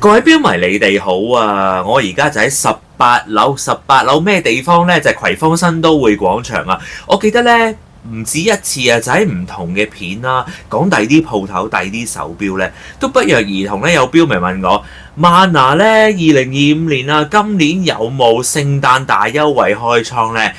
各位標迷，你哋好啊！我而家就喺18樓咩地方呢？就係葵芳新都會廣場啊！我記得呢，唔止一次啊，就喺唔同嘅片啦，講第啲鋪頭、第啲手錶呢，都不約而同呢，有標迷問我，Manner 呢2025年啊，今年有冇聖誕大優惠開倉呢？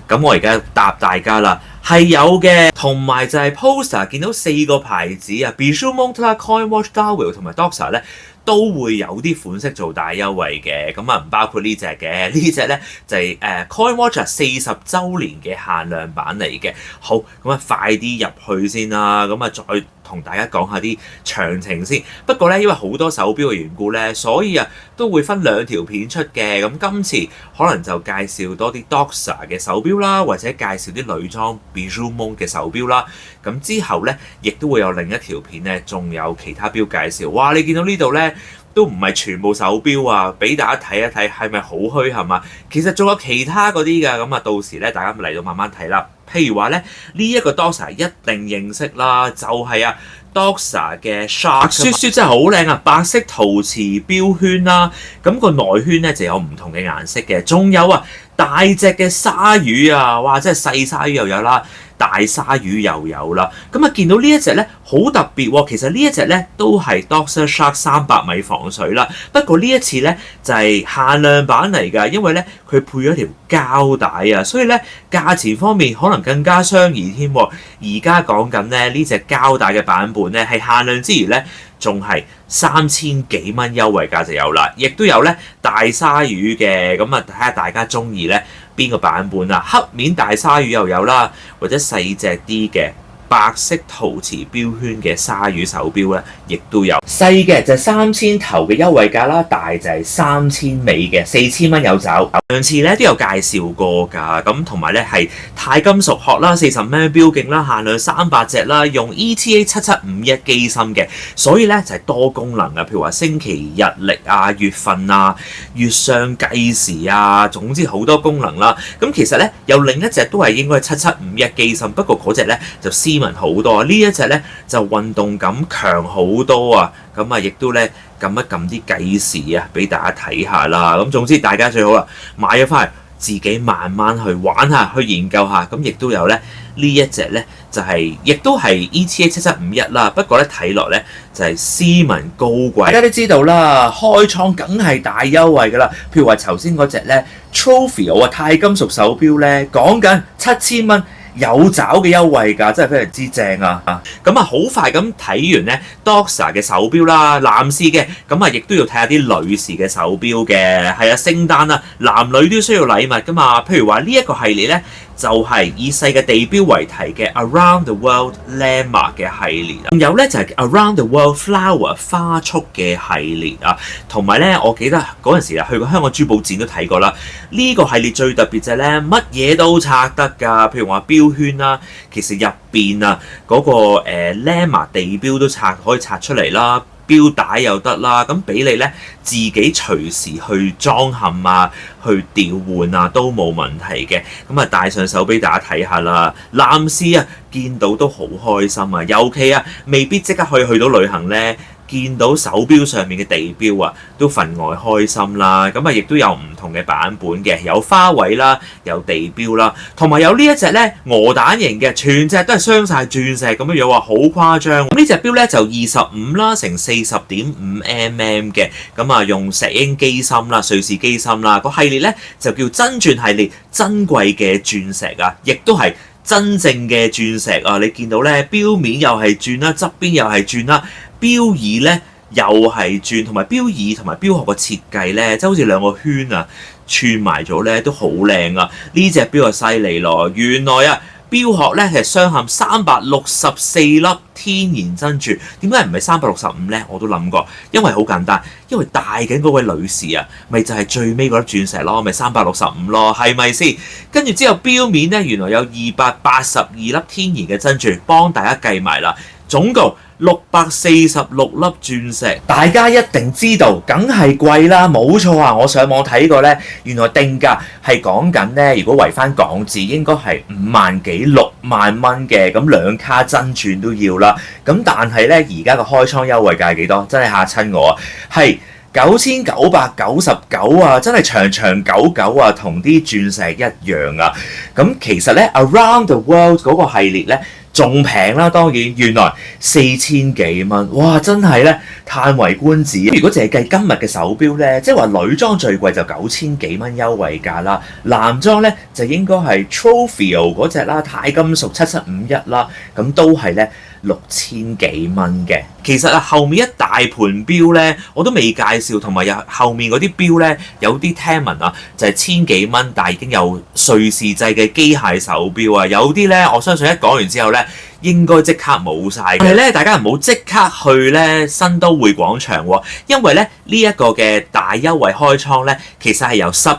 咁我而家答大家啦，係有嘅，同埋就係 poster 見到4個牌子啊 Bijou Montblanc、Coinwatch、Darwell 同埋 Doxa 咧，都會有啲款式做大優惠嘅，咁啊唔包括呢隻嘅，呢隻咧就係Coinwatch 40週年嘅限量版嚟嘅。好，咁啊快啲入去先啦，咁啊再同大家講下啲詳情先。不過咧，因為好多手錶嘅緣故咧，所以啊都會分2條片出嘅。咁今次可能就介紹多啲 Doxa 嘅手錶啦，或者介紹啲女裝 Bijou Mont 嘅手錶啦。咁之後咧，亦都會有另一條片咧，仲有其他錶介紹。哇！你見到呢度咧，都唔係全部手錶啊，俾大家睇一睇，係咪好虛係嘛？其實仲有其他嗰啲㗎，咁啊到時咧，大家嚟到慢慢睇啦。譬如話咧，呢一個 Doxa 一定認識啦，就係啊 Doxa 嘅 Shark 雪真係好靚啊，白色陶瓷錶圈啦，咁個內圈咧就有唔同嘅顏色嘅，仲有啊大隻嘅鯊魚啊，哇！真係細鯊魚又有啦。大鯊魚又有啦，咁啊見到呢一隻咧好特別喎，其實呢一隻咧都係 Doxa Shark 300米防水啦，不過呢一次咧就係限量版嚟㗎，因為咧佢配咗條膠帶啊，所以咧價錢方面可能更加相宜添。而家講緊咧呢隻膠帶嘅版本咧係限量之餘咧，仲係3000幾蚊優惠價就有啦，亦都有咧大鯊魚嘅，咁啊睇下大家中意咧邊個版本啊？黑面大鯊魚又有啦，或者細隻啲嘅白色陶瓷錶圈嘅鯊魚手錶咧，亦都有。細嘅就係3000頭嘅優惠價啦，大就係3000尾嘅4000蚊有走。上次咧都有介紹過㗎，咁同埋咧係鈦金屬殼啦，40mm錶徑啦，限量300隻啦，用 ETA7751機芯嘅，所以咧就係多功能啊，譬如話星期日曆啊、月份啊、月相計時啊，總之好多功能啦。咁其實咧有另一隻都係應該係7751機芯，不過嗰隻咧就斯文好多，呢一隻咧就運動感強好多啊！咁啊，亦都咧撳一撳啲計時啊，俾大家睇下啦。咁總之大家最好啦，買咗翻嚟自己慢慢去玩下，去研究下。咁亦都有咧呢一隻咧就係、是，亦都係 ETA7751啦。不過咧睇落咧就係斯文高貴。大家都知道啦，開倉梗係大優惠㗎啦。譬如話頭先嗰隻咧 Trophy 我話鈦金屬手錶咧，講緊7000蚊。有找嘅優惠㗎，真係非常之正啊！咁啊，好快咁睇完咧 Doxa 嘅手錶啦，男士嘅，咁啊，亦都要睇下啲女士嘅手錶嘅，係啊，聖誕啊，男女都需要禮物㗎嘛。譬如話呢一個系列咧，就係以世嘅地標為題嘅 Around the World Landmark 嘅系列啊，仲有咧就係 Around the World Flower 花束嘅系列啊，同埋咧，我記得嗰陣時啊，去過香港珠寶展都睇過啦。呢個系列最特別就係咧，乜嘢都拆得㗎，譬如話錶圈啦，其實入邊啊嗰個Landmark 地標都可以拆出嚟啦。錶帶又得啦，咁俾你咧自己隨時去裝嵌啊，去調換啊都冇問題嘅。咁啊戴上手俾大家睇下啦，男士啊見到都好開心啊，尤其啊未必即刻可以去到旅行咧。見到手錶上面嘅地標啊，都分外開心啦！咁啊，亦都有唔同嘅版本嘅，有花卉啦，有地標啦，同埋有呢一隻咧鵝蛋型嘅，全隻都係鑲晒鑽石咁樣樣，話好誇張。咁呢隻錶咧就25啦乘40.5mm嘅，咁啊用石英機芯啦、瑞士機芯啦，個系列咧就叫真鑽系列，珍貴嘅鑽石啊，亦都係真正嘅鑽石啊！你見到咧錶面又係鑽啦，側邊又係鑽啦。錶耳咧又係轉，同埋錶耳同埋錶殼嘅設計咧，即係好似兩個圈啊串埋咗咧，都好靚啊！呢隻錶就犀利咯，原來啊錶殼咧係鑲嵌364粒天然珍珠，點解唔係365咧？我都諗過，因為好簡單，因為戴緊嗰位女士啊，咪就係最尾嗰粒鑽石咯，咪365咯，係咪先？跟住之後錶面咧，原來有282粒天然嘅珍珠，幫大家計埋啦，總共646粒鑽石，大家一定知道，梗係貴啦，冇錯啊！我上網睇過呢，原來定價係講緊呢，如果圍翻港紙，應該係5萬幾6萬蚊嘅，咁2卡真鑽都要啦。咁但係呢，而家個開倉優惠價係幾多？真係嚇親我啊！係9999啊，真係長長久久啊，同啲鑽石一樣啊。咁其實咧 Around the World 嗰個系列咧仲平啦，當然原來4000幾蚊，哇！真係咧歎為觀止。如果淨係計今日嘅手錶咧，即係話女裝最貴就9000幾蚊優惠價啦，男裝咧就應該係 Trofeo 嗰隻啦，鈦金屬7751啦，咁都係咧6000幾蚊嘅。其實啊，後面一大盤錶咧，我都未介紹，同埋有後面嗰啲錶咧，有啲聽聞啊，就係1000幾蚊，但係已經有瑞士製嘅機械手錶啊。有啲咧，我相信一講完之後咧，應該即刻冇晒。但係咧，大家唔好即刻去咧新都會廣場喎，因為咧呢一個嘅大優惠開倉咧，其實係由12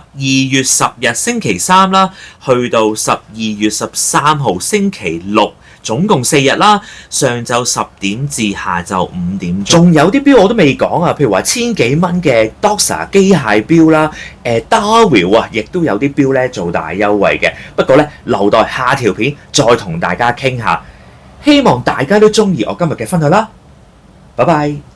月10日星期三啦，去到12月13號星期六。總共4日啦，上晝10點至下晝5點鐘。仲有啲錶我都未講啊，譬如話1000幾蚊嘅 Doxa 機械錶啦，Darwell 啊，亦都有啲錶咧做大優惠嘅。不過咧，留待下條片再同大家傾下。希望大家都中意我今日嘅分享啦，拜拜。